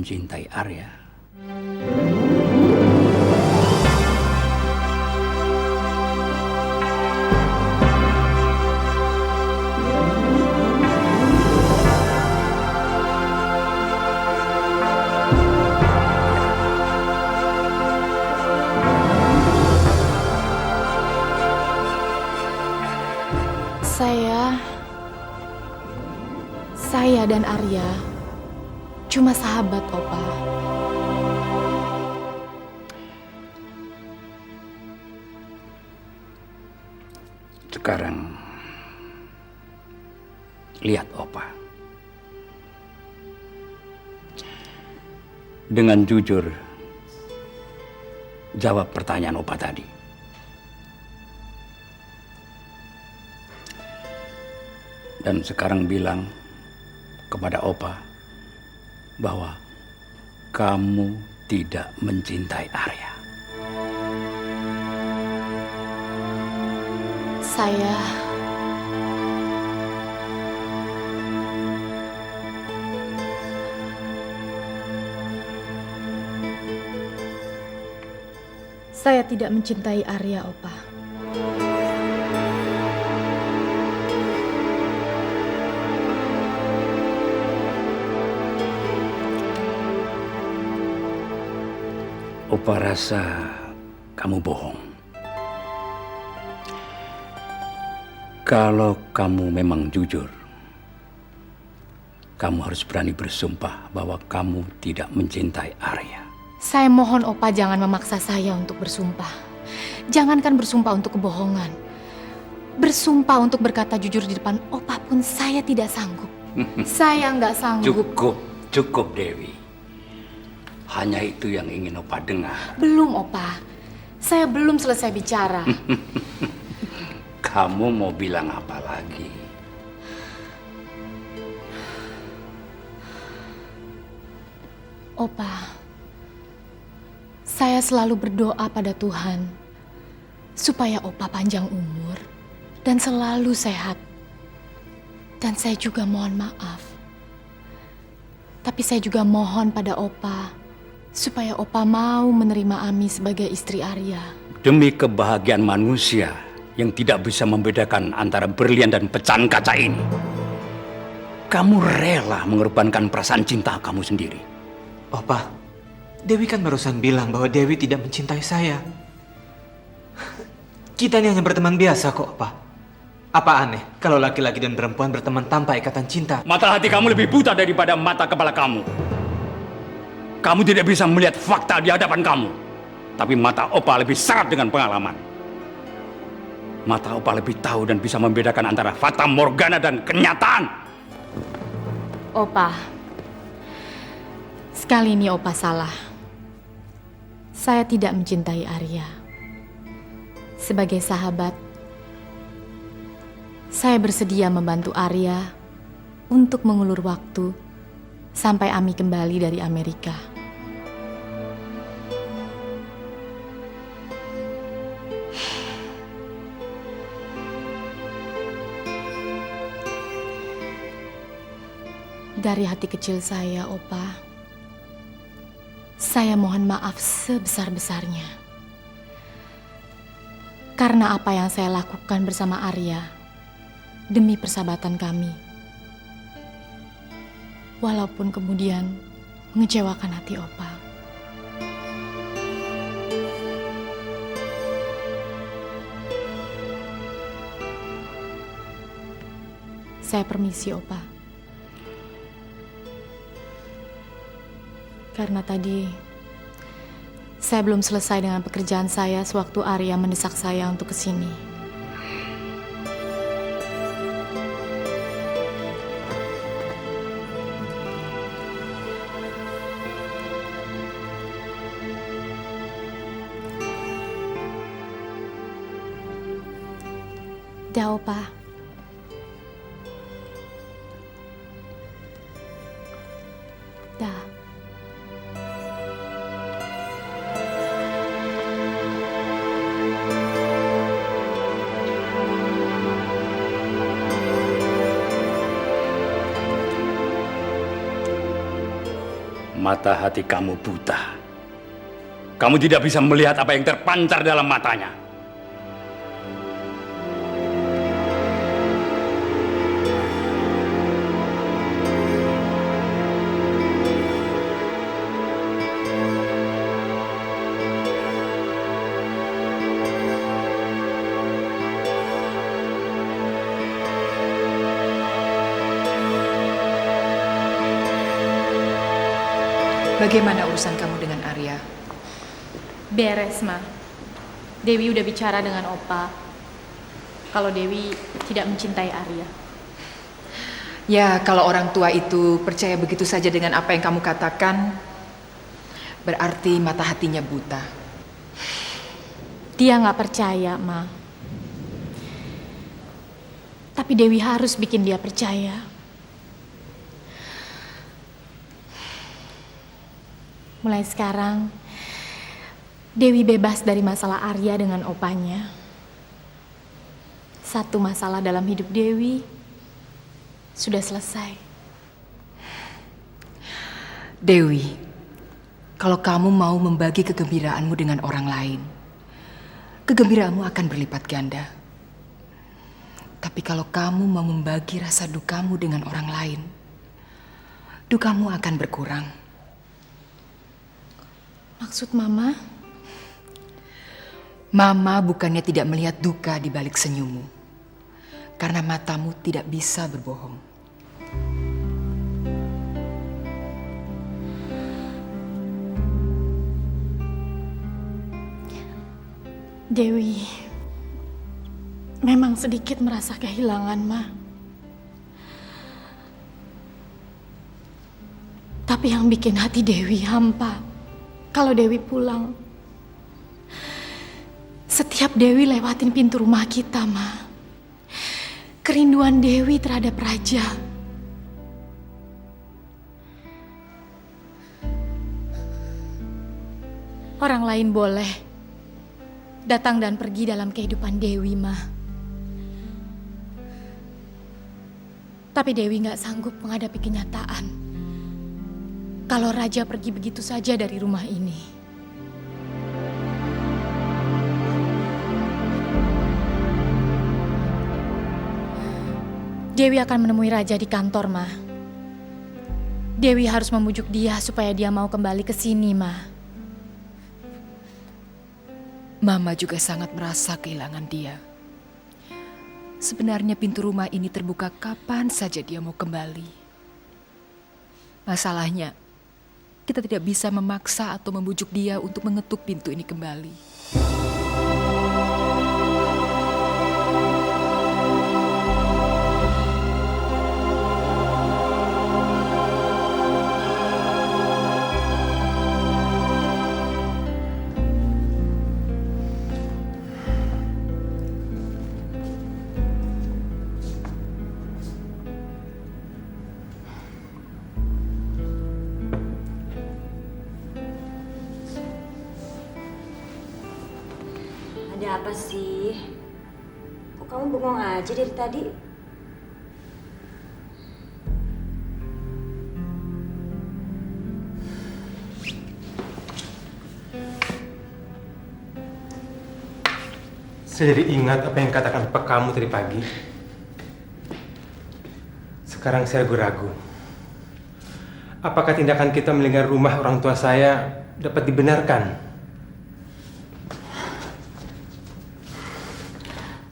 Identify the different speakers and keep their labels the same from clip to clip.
Speaker 1: mencintai Arya.
Speaker 2: Saya dan Arya cuma sahabat, Opa.
Speaker 1: Sekarang lihat Opa. Dengan jujur jawab pertanyaan Opa tadi. Dan sekarang bilang kepada Opa bahwa kamu tidak mencintai Arya.
Speaker 2: Saya tidak mencintai Arya, Opa.
Speaker 1: Opa rasa kamu bohong. Kalau kamu memang jujur, kamu harus berani bersumpah bahwa kamu tidak mencintai Arya.
Speaker 2: Saya mohon Opa jangan memaksa saya untuk bersumpah. Jangankan bersumpah untuk kebohongan. Bersumpah untuk berkata jujur di depan Opa pun saya tidak sanggup. Saya nggak sanggup.
Speaker 1: Cukup Dewi. Hanya itu yang ingin Opa dengar.
Speaker 2: Belum, Opa. Saya belum selesai bicara.
Speaker 1: Kamu mau bilang apa lagi?
Speaker 2: Opa, saya selalu berdoa pada Tuhan supaya Opa panjang umur dan selalu sehat. Dan saya juga mohon maaf. Tapi saya juga mohon pada Opa supaya Opa mau menerima Ami sebagai istri Arya.
Speaker 1: Demi kebahagiaan manusia yang tidak bisa membedakan antara berlian dan pecahan kaca ini, kamu rela mengorbankan perasaan cinta kamu sendiri.
Speaker 3: Opa, Dewi kan barusan bilang bahwa Dewi tidak mencintai saya. Kita ini hanya berteman biasa kok, Opa. Apa aneh kalau laki-laki dan perempuan berteman tanpa ikatan cinta?
Speaker 1: Mata hati kamu lebih buta daripada mata kepala kamu. Kamu tidak bisa melihat fakta di hadapan kamu. Tapi mata Opa lebih syarat dengan pengalaman. Mata Opa lebih tahu dan bisa membedakan antara fata morgana dan kenyataan.
Speaker 2: Opa, sekali ini Opa salah. Saya tidak mencintai Arya. Sebagai sahabat, saya bersedia membantu Arya untuk mengulur waktu sampai Ami kembali dari Amerika. Dari hati kecil saya, Opa, saya mohon maaf sebesar-besarnya. Karena apa yang saya lakukan bersama Arya demi persahabatan kami. Walaupun kemudian mengecewakan hati Opa. Saya permisi, Opa. Karena tadi saya belum selesai dengan pekerjaan saya sewaktu Arya mendesak saya untuk kesini. Dah, Opa. Dah.
Speaker 1: Mata hati kamu buta. Kamu tidak bisa melihat apa yang terpancar dalam matanya.
Speaker 4: Bagaimana urusan kamu dengan Arya?
Speaker 2: Beres, Ma. Dewi udah bicara dengan Opa kalau Dewi tidak mencintai Arya.
Speaker 4: Ya, kalau orang tua itu percaya begitu saja dengan apa yang kamu katakan, berarti mata hatinya buta.
Speaker 2: Dia nggak percaya, Ma. Tapi Dewi harus bikin dia percaya. Mulai sekarang, Dewi bebas dari masalah Arya dengan opanya. Satu masalah dalam hidup Dewi sudah selesai.
Speaker 4: Dewi, kalau kamu mau membagi kegembiraanmu dengan orang lain, kegembiraanmu akan berlipat ganda. Tapi kalau kamu mau membagi rasa dukamu dengan orang lain, dukamu akan berkurang.
Speaker 2: Maksud Mama?
Speaker 4: Mama bukannya tidak melihat duka di balik senyummu, karena matamu tidak bisa berbohong.
Speaker 2: Dewi memang sedikit merasa kehilangan, Ma. Tapi yang bikin hati Dewi hampa kalau Dewi pulang. Setiap Dewi lewatin pintu rumah kita, Ma, kerinduan Dewi terhadap Raja. Orang lain boleh datang dan pergi dalam kehidupan Dewi, Ma. Tapi Dewi gak sanggup menghadapi kenyataan kalau Raja pergi begitu saja dari rumah ini. Dewi akan menemui Raja di kantor, Ma. Dewi harus membujuk dia supaya dia mau kembali ke sini, Ma.
Speaker 4: Mama juga sangat merasa kehilangan dia. Sebenarnya pintu rumah ini terbuka kapan saja dia mau kembali. Masalahnya, kita tidak bisa memaksa atau membujuk dia untuk mengetuk pintu ini kembali.
Speaker 5: Ada apa sih? Kok kamu bengong aja dari tadi?
Speaker 6: Saya jadi ingat apa yang katakan Pak kamu tadi pagi. Sekarang saya ragu-ragu. Apakah tindakan kita melingkar rumah orang tua saya dapat dibenarkan?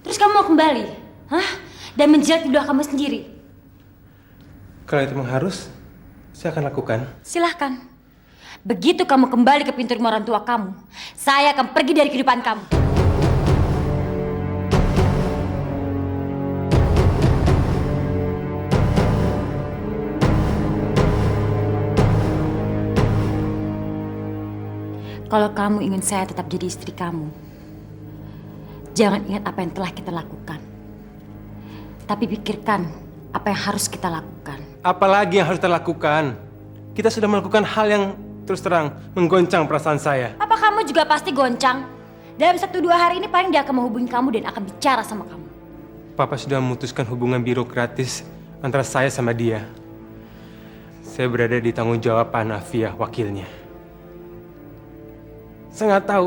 Speaker 5: Terus kamu mau kembali? Hah? Dan menjilat lidah kamu sendiri?
Speaker 6: Kalau itu memang harus, saya akan lakukan.
Speaker 5: Silahkan. Begitu kamu kembali ke pintu rumah orang tua kamu, saya akan pergi dari kehidupan kamu. Kalau kamu ingin saya tetap jadi istri kamu, jangan ingat apa yang telah kita lakukan. Tapi pikirkan apa yang harus kita lakukan.
Speaker 6: Apalagi yang harus kita lakukan? Kita sudah melakukan hal yang terus terang menggoncang perasaan saya.
Speaker 5: Apa kamu juga pasti goncang? Dalam 1-2 hari ini paling dia akan menghubungi kamu dan akan bicara sama kamu.
Speaker 6: Papa sudah memutuskan hubungan birokratis antara saya sama dia. Saya berada di tanggung jawab Pak Hanafiah, wakilnya. Saya nggak tahu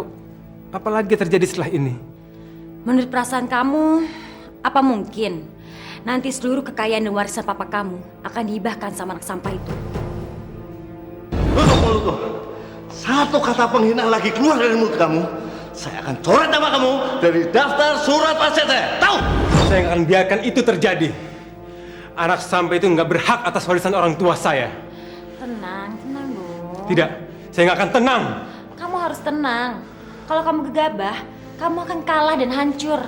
Speaker 6: apa lagi terjadi setelah ini.
Speaker 5: Menurut perasaan kamu, apa mungkin nanti seluruh kekayaan dan warisan papa kamu akan dihibahkan sama anak sampah itu?
Speaker 7: Tunggu. Satu kata penghinaan lagi keluar dari mulut kamu, saya akan coret nama kamu dari daftar surat wasiat saya. Tahu?
Speaker 6: Saya nggak akan biarkan itu terjadi. Anak sampah itu nggak berhak atas warisan orang tua saya.
Speaker 5: Tenang dong.
Speaker 6: Tidak, saya nggak akan tenang.
Speaker 5: Kamu harus tenang. Kalau kamu gegabah, kamu akan kalah dan hancur.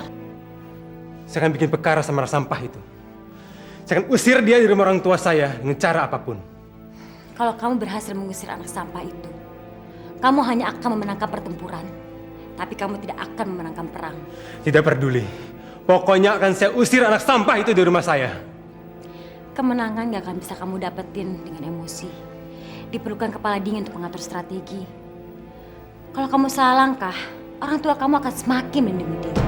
Speaker 6: Saya akan bikin perkara sama anak sampah itu. Saya akan usir dia dari rumah orang tua saya dengan cara apapun.
Speaker 5: Kalau kamu berhasil mengusir anak sampah itu, kamu hanya akan memenangkan pertempuran. Tapi kamu tidak akan memenangkan perang.
Speaker 6: Tidak peduli. Pokoknya akan saya usir anak sampah itu dari rumah saya.
Speaker 5: Kemenangan gak akan bisa kamu dapetin dengan emosi. Diperlukan kepala dingin untuk mengatur strategi. Kalau kamu salah langkah, orang tua kamu akan semakin melindungi diri.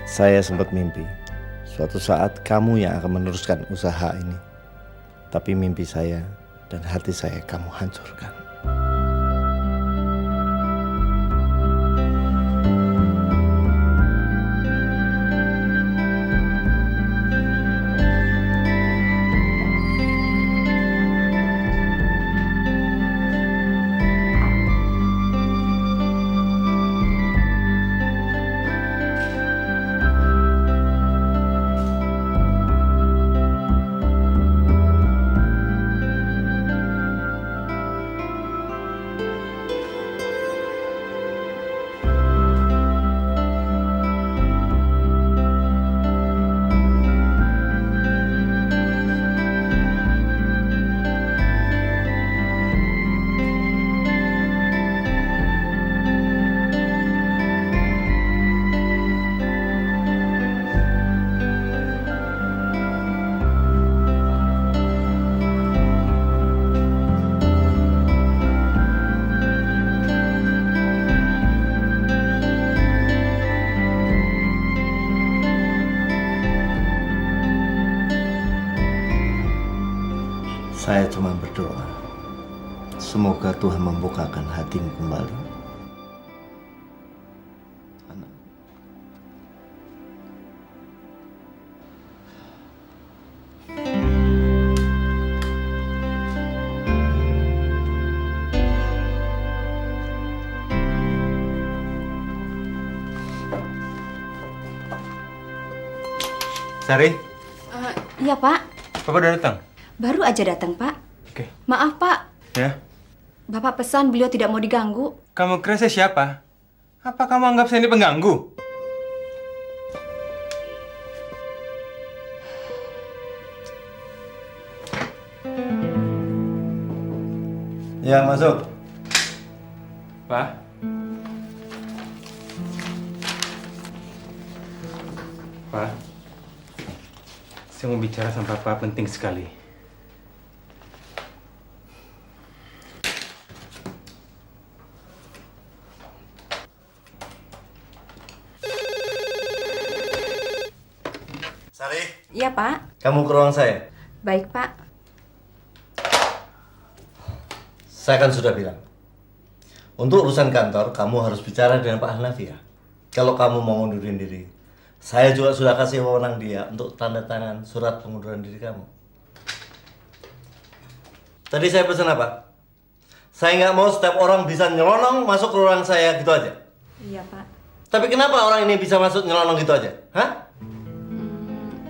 Speaker 7: Saya sempat mimpi, suatu saat kamu yang akan meneruskan usaha ini. Tapi mimpi saya dan hati saya kamu hancurkan. Saya cuma berdoa, semoga Tuhan membukakan hatimu kembali.
Speaker 6: Sari,
Speaker 8: Iya Pak,
Speaker 6: Papa udah datang?
Speaker 8: baru aja datang Pak.
Speaker 6: Oke.
Speaker 8: Maaf Pak,
Speaker 6: Ya.
Speaker 8: Bapak pesan beliau tidak mau diganggu.
Speaker 6: Kamu kira saya siapa? Apa kamu anggap saya ini pengganggu?
Speaker 7: Ya, masuk.
Speaker 6: Pak. Pak. Saya mau bicara sama Papa, penting sekali.
Speaker 7: Sari,
Speaker 8: Iya Pak,
Speaker 7: kamu ke ruang saya.
Speaker 8: baik Pak.
Speaker 7: Saya kan sudah bilang, untuk urusan kantor, kamu harus bicara dengan Pak Hanafiah. Kalau kamu mau ngundurin diri, saya juga sudah kasih wewenang dia untuk tanda tangan surat pengunduran diri kamu. Tadi saya pesan apa? Saya nggak mau setiap orang bisa nyelonong masuk ke ruang saya gitu aja.
Speaker 8: Iya Pak.
Speaker 7: Tapi kenapa orang ini bisa masuk nyelonong gitu aja? Hah?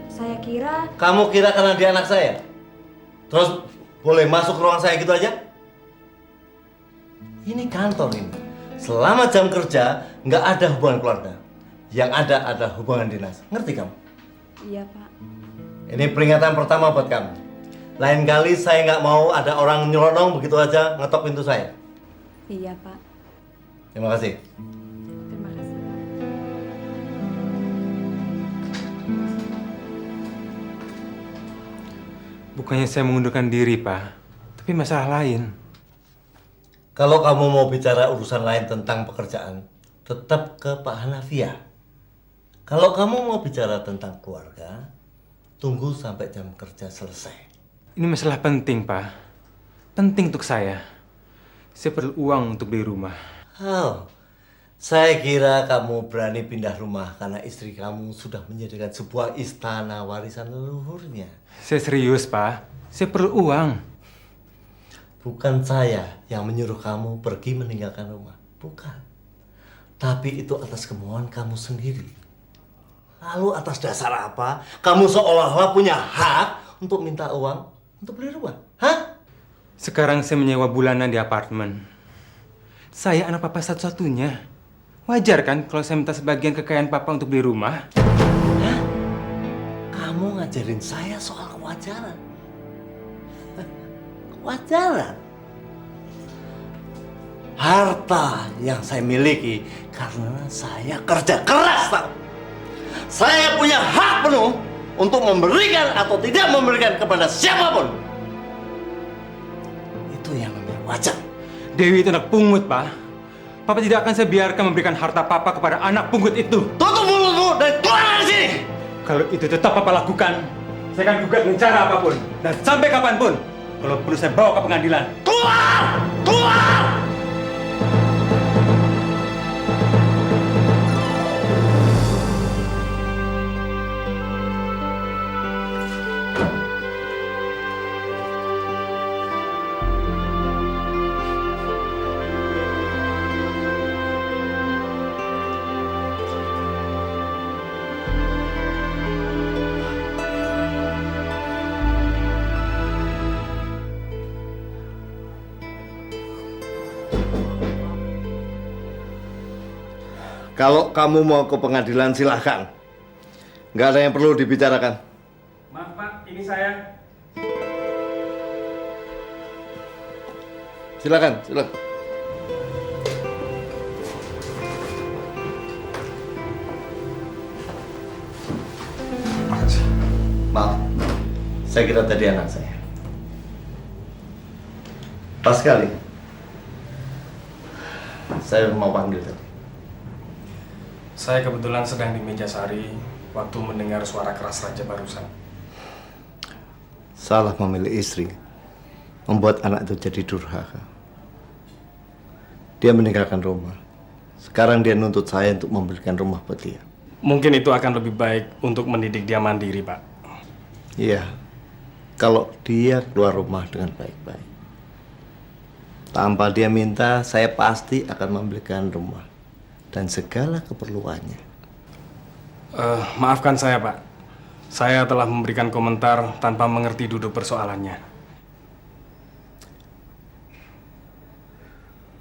Speaker 8: Saya kira
Speaker 7: Kamu kira karena dia anak saya? Terus boleh masuk ke ruang saya gitu aja? Ini kantor ini. Selama jam kerja, nggak ada hubungan keluarga. Yang ada hubungan dinas. Ngerti kamu?
Speaker 8: iya Pak.
Speaker 7: Ini peringatan pertama buat kamu. Lain kali saya nggak mau ada orang nyelonong begitu aja ngetok pintu saya.
Speaker 8: Iya, Pak.
Speaker 7: Terima kasih.
Speaker 8: Terima kasih, Pak.
Speaker 6: Bukannya saya mengundurkan diri, Pak. Tapi masalah lain.
Speaker 7: Kalau kamu mau bicara urusan lain tentang pekerjaan, tetap ke Pak Hanafiah. Kalau kamu mau bicara tentang keluarga, tunggu sampai jam kerja selesai.
Speaker 6: Ini masalah penting, Pak. Penting untuk saya. Saya perlu uang untuk beli rumah.
Speaker 7: Oh, saya kira kamu berani pindah rumah karena istri kamu sudah menjadikan sebuah istana warisan leluhurnya.
Speaker 6: Saya serius, Pak. Saya perlu uang.
Speaker 7: Bukan saya yang menyuruh kamu pergi meninggalkan rumah. Bukan. Tapi itu atas kemauan kamu sendiri. Lalu atas dasar apa kamu seolah-olah punya hak untuk minta uang untuk beli rumah? Hah?
Speaker 6: Sekarang saya menyewa bulanan di apartemen. Saya anak papa satu-satunya. Wajar kan kalau saya minta sebagian kekayaan papa untuk beli rumah?
Speaker 7: Hah? Kamu ngajarin saya soal kewajaran. Kewajaran? Harta yang saya miliki karena saya kerja keras, tahu? Saya punya hak penuh untuk memberikan atau tidak memberikan kepada siapapun. Itu yang namanya wajar.
Speaker 6: Dewi itu anak pungut, Pak. Papa tidak akan saya biarkan memberikan harta papa kepada anak pungut itu.
Speaker 7: Tutup mulutmu dan keluar dari sini!
Speaker 6: Kalau itu tetap papa lakukan, saya akan gugat dengan cara apapun. Dan sampai kapanpun, kalau perlu saya bawa ke pengadilan.
Speaker 7: Keluar! Keluar! Kalau kamu mau ke pengadilan silahkan. Nggak ada yang perlu dibicarakan.
Speaker 6: Maaf, Pak. Ini saya.
Speaker 7: Silakan, silakan. Maaf, saya kira tadi anak saya. Pas sekali. Saya mau panggil tadi.
Speaker 9: Saya kebetulan sedang di meja sari waktu mendengar suara keras Raja barusan.
Speaker 7: Salah memilih istri, membuat anak itu jadi durhaka. Dia meninggalkan rumah. Sekarang dia nuntut saya untuk membelikan rumah buat dia.
Speaker 9: Mungkin itu akan lebih baik untuk mendidik dia mandiri, Pak.
Speaker 7: Iya, kalau dia keluar rumah dengan baik-baik. Tanpa dia minta, saya pasti akan membelikan rumah dan segala keperluannya.
Speaker 9: Maafkan saya, Pak. Saya telah memberikan komentar tanpa mengerti duduk persoalannya.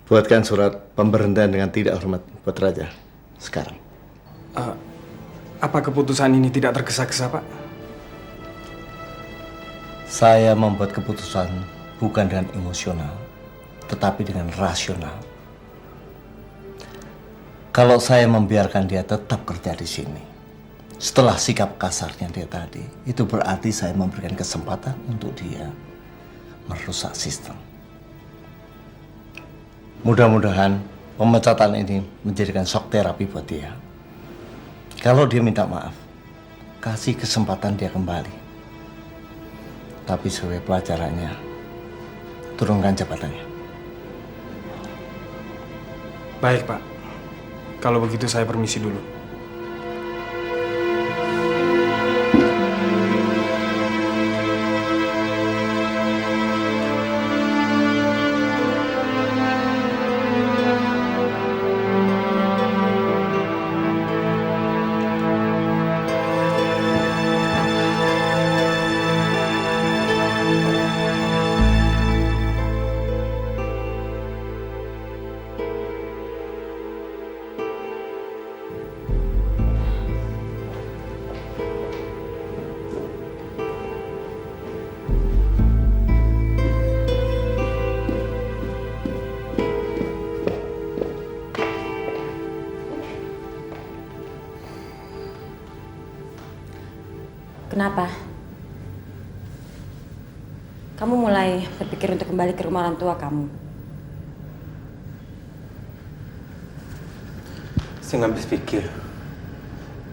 Speaker 7: Buatkan surat pemberhentian dengan tidak hormat buat Raja sekarang.
Speaker 9: Apa keputusan ini tidak tergesa-gesa, Pak?
Speaker 7: Saya membuat keputusan bukan dengan emosional, tetapi dengan rasional. Kalau saya membiarkan dia tetap kerja di sini, setelah sikap kasarnya dia tadi, itu berarti saya memberikan kesempatan untuk dia merusak sistem. Mudah-mudahan pemecatan ini menjadikan shock terapi buat dia. Kalau dia minta maaf, kasih kesempatan dia kembali. Tapi sebagai pelajarannya, turunkan jabatannya.
Speaker 9: Baik, Pak. Kalau begitu saya permisi dulu.
Speaker 5: Kenapa? Kamu mulai berpikir untuk kembali ke rumah orang tua kamu?
Speaker 6: Saya nggak habis pikir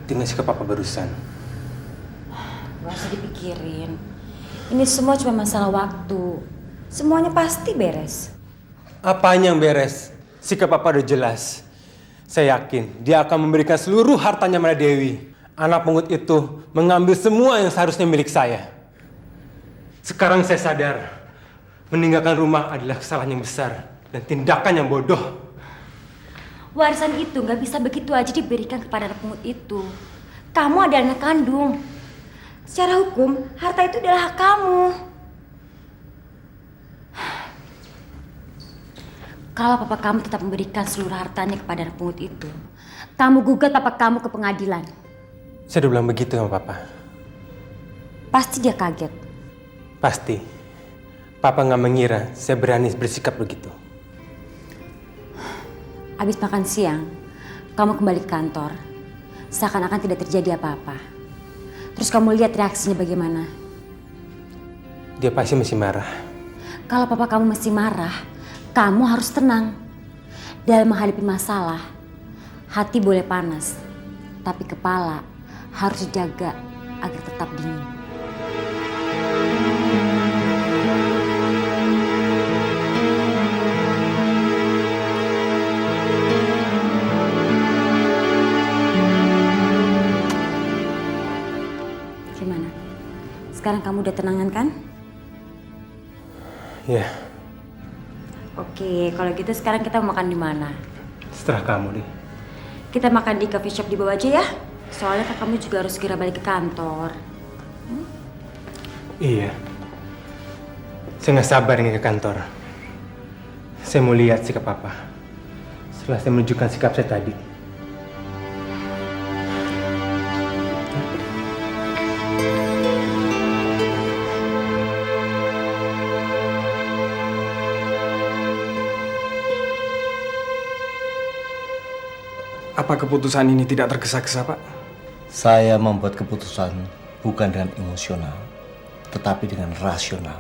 Speaker 6: dengan sikap papa barusan.
Speaker 5: Gak usah dipikirin. Ini semua cuma masalah waktu. Semuanya pasti beres.
Speaker 6: Apanya yang beres? Sikap papa udah jelas. Saya yakin dia akan memberikan seluruh hartanya pada Dewi. Anak pungut itu mengambil semua yang seharusnya milik saya. Sekarang saya sadar, meninggalkan rumah adalah kesalahan yang besar dan tindakan yang bodoh.
Speaker 5: Warisan itu nggak bisa begitu aja diberikan kepada anak pungut itu. Kamu adalah anak kandung. Secara hukum, harta itu adalah hak kamu. Kalau papa kamu tetap memberikan seluruh hartanya kepada anak pungut itu, kamu gugat papa kamu ke pengadilan.
Speaker 6: Saya udah bilang begitu sama papa.
Speaker 5: Pasti dia kaget.
Speaker 6: Pasti. Papa nggak mengira saya berani bersikap begitu.
Speaker 5: Habis makan siang, kamu kembali ke kantor. Seakan-akan tidak terjadi apa-apa. Terus kamu lihat reaksinya bagaimana?
Speaker 6: Dia pasti masih marah.
Speaker 5: Kalau papa kamu masih marah, kamu harus tenang. Dalam menghadapi masalah, hati boleh panas, tapi kepala harus dijaga agar tetap dingin. Gimana? Sekarang kamu udah tenangan kan?
Speaker 6: Ya,
Speaker 5: Oke, kalau gitu sekarang kita mau makan di mana?
Speaker 6: setelah kamu deh.
Speaker 5: Kita makan di coffee shop di bawah aja ya. Soalnya kan kamu juga harus segera balik ke kantor.
Speaker 6: Iya. Saya nggak sabar ingin ke kantor. Saya mau lihat sikap papa. Setelah saya menunjukkan sikap saya tadi.
Speaker 9: Apa keputusan ini tidak tergesa-gesa, Pak?
Speaker 7: Saya membuat keputusan bukan dengan emosional, tetapi dengan rasional.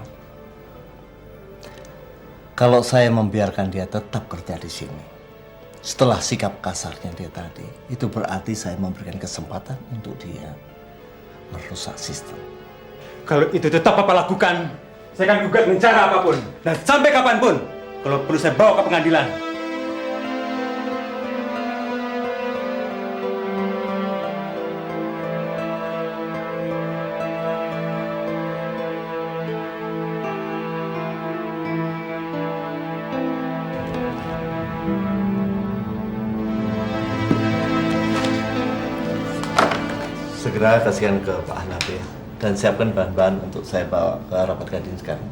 Speaker 7: Kalau saya membiarkan dia tetap kerja di sini, setelah sikap kasarnya dia tadi, itu berarti saya memberikan kesempatan untuk dia merusak sistem.
Speaker 6: Kalau itu tetap papa lakukan, saya akan gugat dengan cara apapun. Dan sampai kapanpun, kalau perlu saya bawa ke pengadilan.
Speaker 7: Segera kasihkan ke Pak Hanafi ya, dan siapkan bahan-bahan untuk saya bawa ke rapat kadin sekarang.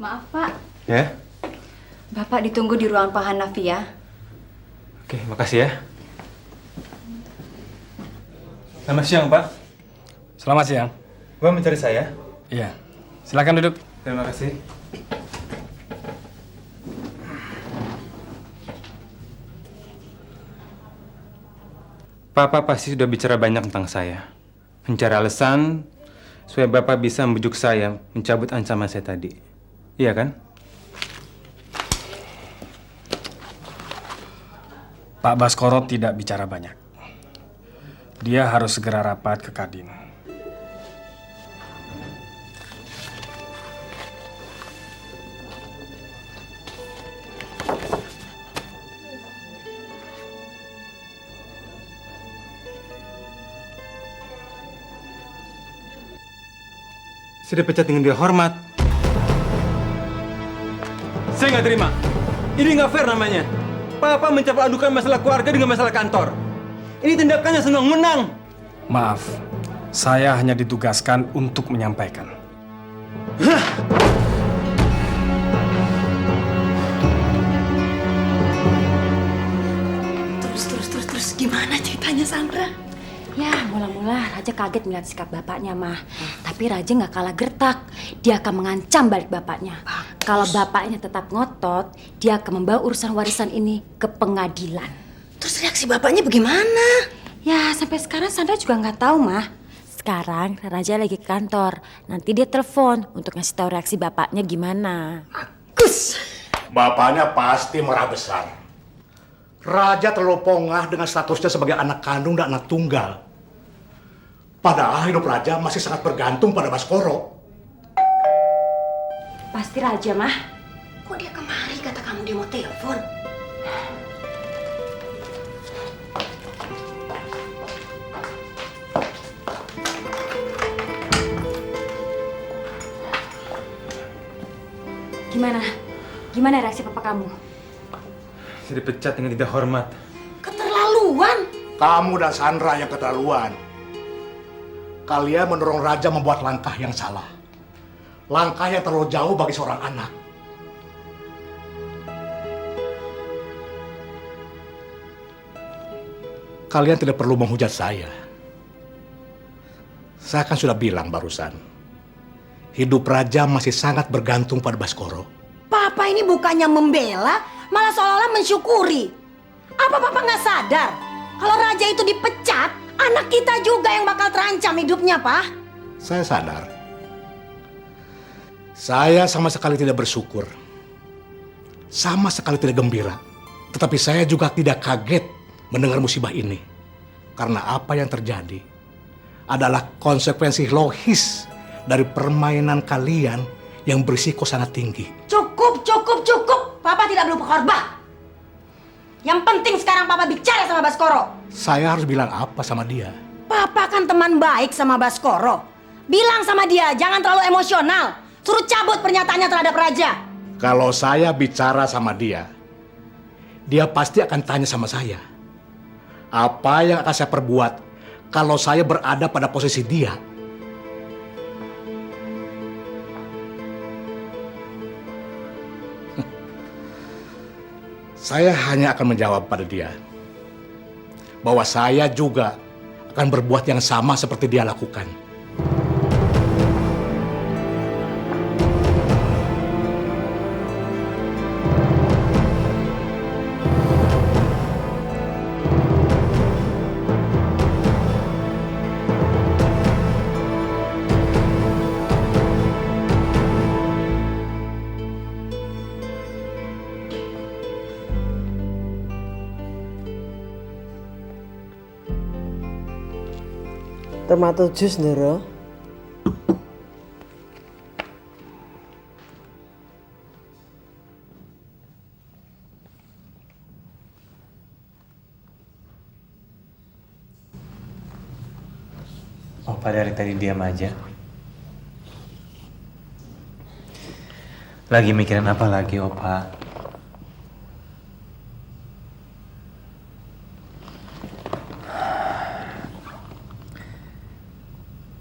Speaker 8: Maaf Pak,
Speaker 6: Ya?
Speaker 8: Bapak ditunggu di ruang Pak Hanafi ya.
Speaker 6: Oke, makasih ya. Selamat siang, Pak.
Speaker 9: Selamat siang.
Speaker 6: Bapak mencari saya?
Speaker 9: Iya. Silakan duduk.
Speaker 6: Terima kasih. Papa pasti sudah bicara banyak tentang saya. Mencari alasan supaya Bapak bisa membujuk saya mencabut ancaman saya tadi. Iya kan?
Speaker 9: Pak Baskoro tidak bicara banyak. Dia harus segera rapat ke Kadin.
Speaker 6: Saya dipecat dengan dia hormat. Saya nggak terima. Ini nggak fair namanya. Papa mencampur adukan masalah keluarga dengan masalah kantor. Ini tindakannya senang menang.
Speaker 9: Maaf, saya hanya ditugaskan untuk menyampaikan.
Speaker 2: Terus gimana ceritanya Sandra?
Speaker 5: Ya, mula-mula Raja kaget melihat sikap bapaknya, Mah. Tapi Raja nggak kalah gertak. Dia akan mengancam balik bapaknya. Kalau bapaknya tetap ngotot, dia akan membawa urusan warisan ini ke pengadilan.
Speaker 2: Terus reaksi bapaknya bagaimana?
Speaker 5: Ya, sampai sekarang Sandra juga nggak tahu, Mah. Sekarang Raja lagi ke kantor. Nanti dia telepon untuk ngasih tahu reaksi bapaknya gimana.
Speaker 2: Gus!
Speaker 10: Bapaknya pasti marah besar. Raja terlalu pongah dengan statusnya sebagai anak kandung dan anak tunggal. Padahal hidup Raja masih sangat bergantung pada Baskoro.
Speaker 5: Pasti Raja, Mah.
Speaker 2: Kok dia kemari kata kamu dia mau telepon?
Speaker 5: Gimana? Gimana reaksi papa kamu?
Speaker 6: Saya dipecat dengan tidak hormat.
Speaker 2: Keterlaluan!
Speaker 10: Kamu dan Sandra yang keterlaluan. Kalian mendorong Raja membuat langkah yang salah. Langkah yang terlalu jauh bagi seorang anak. Kalian tidak perlu menghujat saya. Saya kan sudah bilang barusan. Hidup Raja masih sangat bergantung pada Baskoro.
Speaker 11: Papa ini bukannya membela, malah seolah-olah mensyukuri. Apa Papa nggak sadar? Kalau Raja itu dipecat, anak kita juga yang bakal terancam hidupnya, Pak.
Speaker 10: Saya sadar. Saya sama sekali tidak bersyukur. Sama sekali tidak gembira. Tetapi saya juga tidak kaget mendengar musibah ini. Karena apa yang terjadi adalah konsekuensi logis dari permainan kalian yang berisiko sangat tinggi.
Speaker 11: Cukup. Papa tidak perlu berkorban. Yang penting sekarang Papa bicara sama Baskoro.
Speaker 10: Saya harus bilang apa sama dia?
Speaker 11: Papa kan teman baik sama Baskoro. Bilang sama dia, jangan terlalu emosional. Suruh cabut pernyataannya terhadap Raja.
Speaker 10: Kalau saya bicara sama dia pasti akan tanya sama saya. Apa yang akan saya perbuat kalau saya berada pada posisi dia? Saya hanya akan menjawab pada dia bahwa saya juga akan berbuat yang sama seperti dia lakukan.
Speaker 12: Tomato jus ndoro.
Speaker 3: Opa dari tadi diam aja. Lagi mikirin apa lagi, Opa?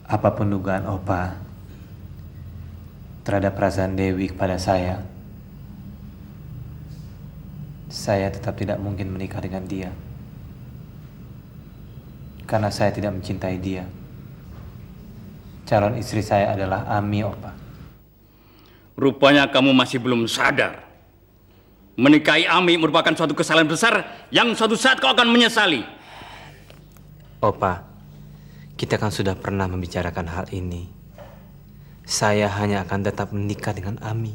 Speaker 3: Apapun dugaan Opa terhadap perasaan Dewi kepada saya tetap tidak mungkin menikah dengan dia. Karena saya tidak mencintai dia. Calon istri saya adalah Ami, Opa.
Speaker 1: Rupanya kamu masih belum sadar. Menikahi Ami merupakan suatu kesalahan besar yang suatu saat kau akan menyesali.
Speaker 3: Opa, kita kan sudah pernah membicarakan hal ini. Saya hanya akan tetap menikah dengan Ami.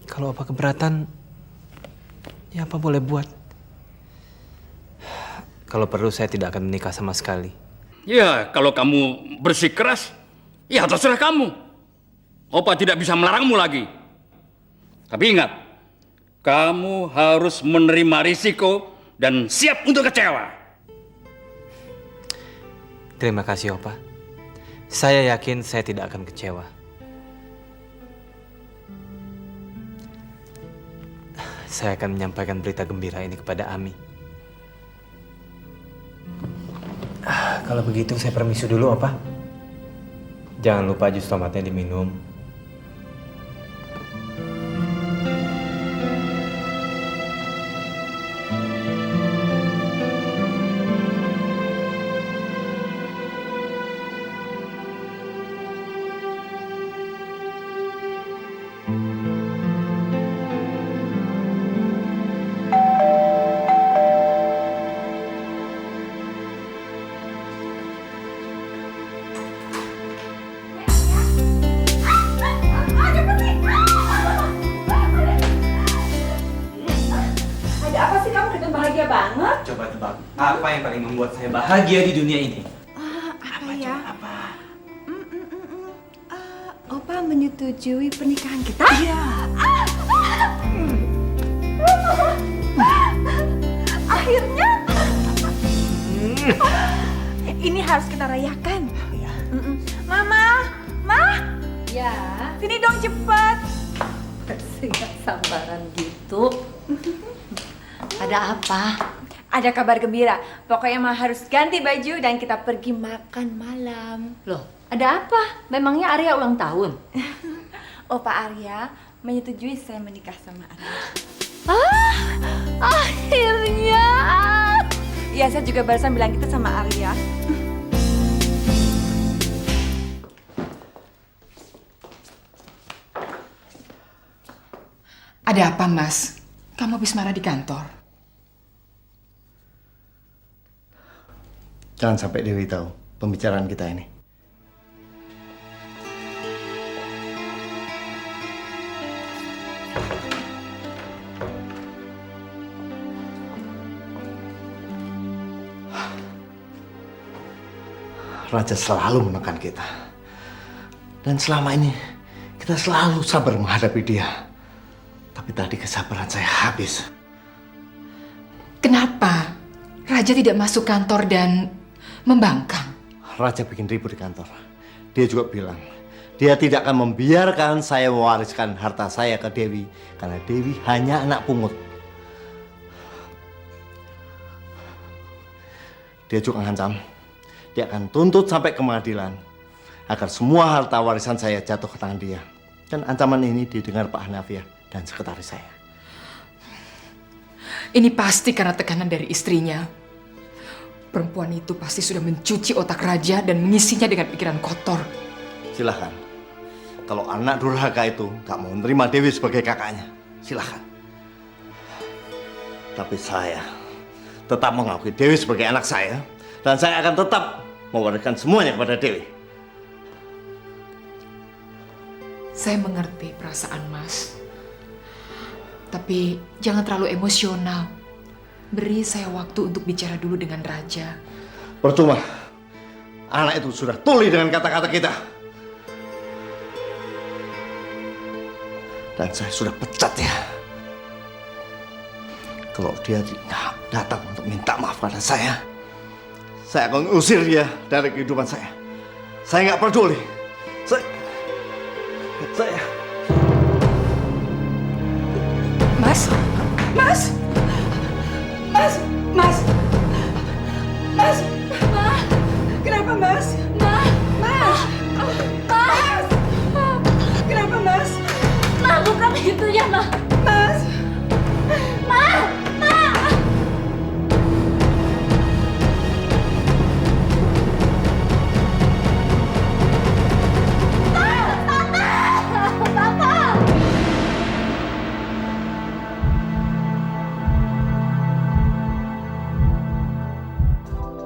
Speaker 3: Kalau Opa keberatan, ya apa boleh buat. Kalau perlu saya tidak akan menikah sama sekali.
Speaker 1: Ya, kalau kamu bersikeras, ya terserah kamu. Opa tidak bisa melarangmu lagi. Tapi ingat, kamu harus menerima risiko dan siap untuk kecewa.
Speaker 3: Terima kasih, Opa. Saya yakin saya tidak akan kecewa. saya akan menyampaikan berita gembira ini kepada Ami. Kalau begitu saya permisi dulu, Opa. Jangan lupa jus tomatnya diminum. Coba tebak, apa yang paling membuat saya bahagia di dunia ini?
Speaker 11: Apa ya? Opa menyetujui pernikahan kita? Iya. Akhirnya. Ini harus kita rayakan. Mama,
Speaker 8: Ya,
Speaker 11: sini dong cepat.
Speaker 8: nggak sabaran gitu. Ada apa?
Speaker 11: Ada kabar gembira. Pokoknya mah harus ganti baju dan kita pergi makan malam.
Speaker 8: Loh, ada apa? Memangnya Arya ulang tahun?
Speaker 11: Opa Arya menyetujui saya menikah sama Arya.
Speaker 8: Akhirnya.
Speaker 11: Iya, saya juga barusan bilang gitu sama Arya.
Speaker 4: Ada apa, Mas? Kamu habis marah di kantor?
Speaker 7: Jangan sampai Dewi tahu pembicaraan kita ini. Raja selalu menekan kita. Dan selama ini kita selalu sabar menghadapi dia. Tapi tadi kesabaran saya habis.
Speaker 4: Kenapa? Raja tidak masuk kantor dan membangkang.
Speaker 7: Raja bikin ribut di kantor. Dia juga bilang, dia tidak akan membiarkan saya mewariskan harta saya ke Dewi. Karena Dewi hanya anak pungut. Dia juga ngancam, dia akan tuntut sampai ke pengadilan agar semua harta warisan saya jatuh ke tangan dia. Dan ancaman ini didengar Pak Hanafiah dan sekretaris saya.
Speaker 4: Ini pasti karena tekanan dari istrinya. Perempuan itu pasti sudah mencuci otak Raja dan mengisinya dengan pikiran kotor.
Speaker 7: Silahkan. Kalau anak durhaka itu gak mau menerima Dewi sebagai kakaknya, silahkan. Tapi saya tetap mengakui Dewi sebagai anak saya. Dan saya akan tetap mewariskan semuanya kepada Dewi.
Speaker 4: Saya mengerti perasaan Mas. Tapi jangan terlalu emosional. Beri saya waktu untuk bicara dulu dengan Raja.
Speaker 7: Percuma. Anak itu sudah tuli dengan kata-kata kita. Dan saya sudah pecat dia. Kalau dia tidak datang untuk minta maaf pada saya akan usir dia dari kehidupan saya. Saya nggak peduli. Saya
Speaker 4: Mas, kenapa Mas? Kenapa Mas?
Speaker 5: Ma, buka pintunya, Ma.
Speaker 4: Mas,
Speaker 5: Ma.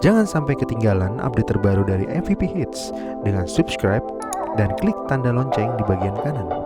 Speaker 13: Jangan sampai ketinggalan update terbaru dari MVP Hits dengan subscribe dan klik tanda lonceng di bagian kanan.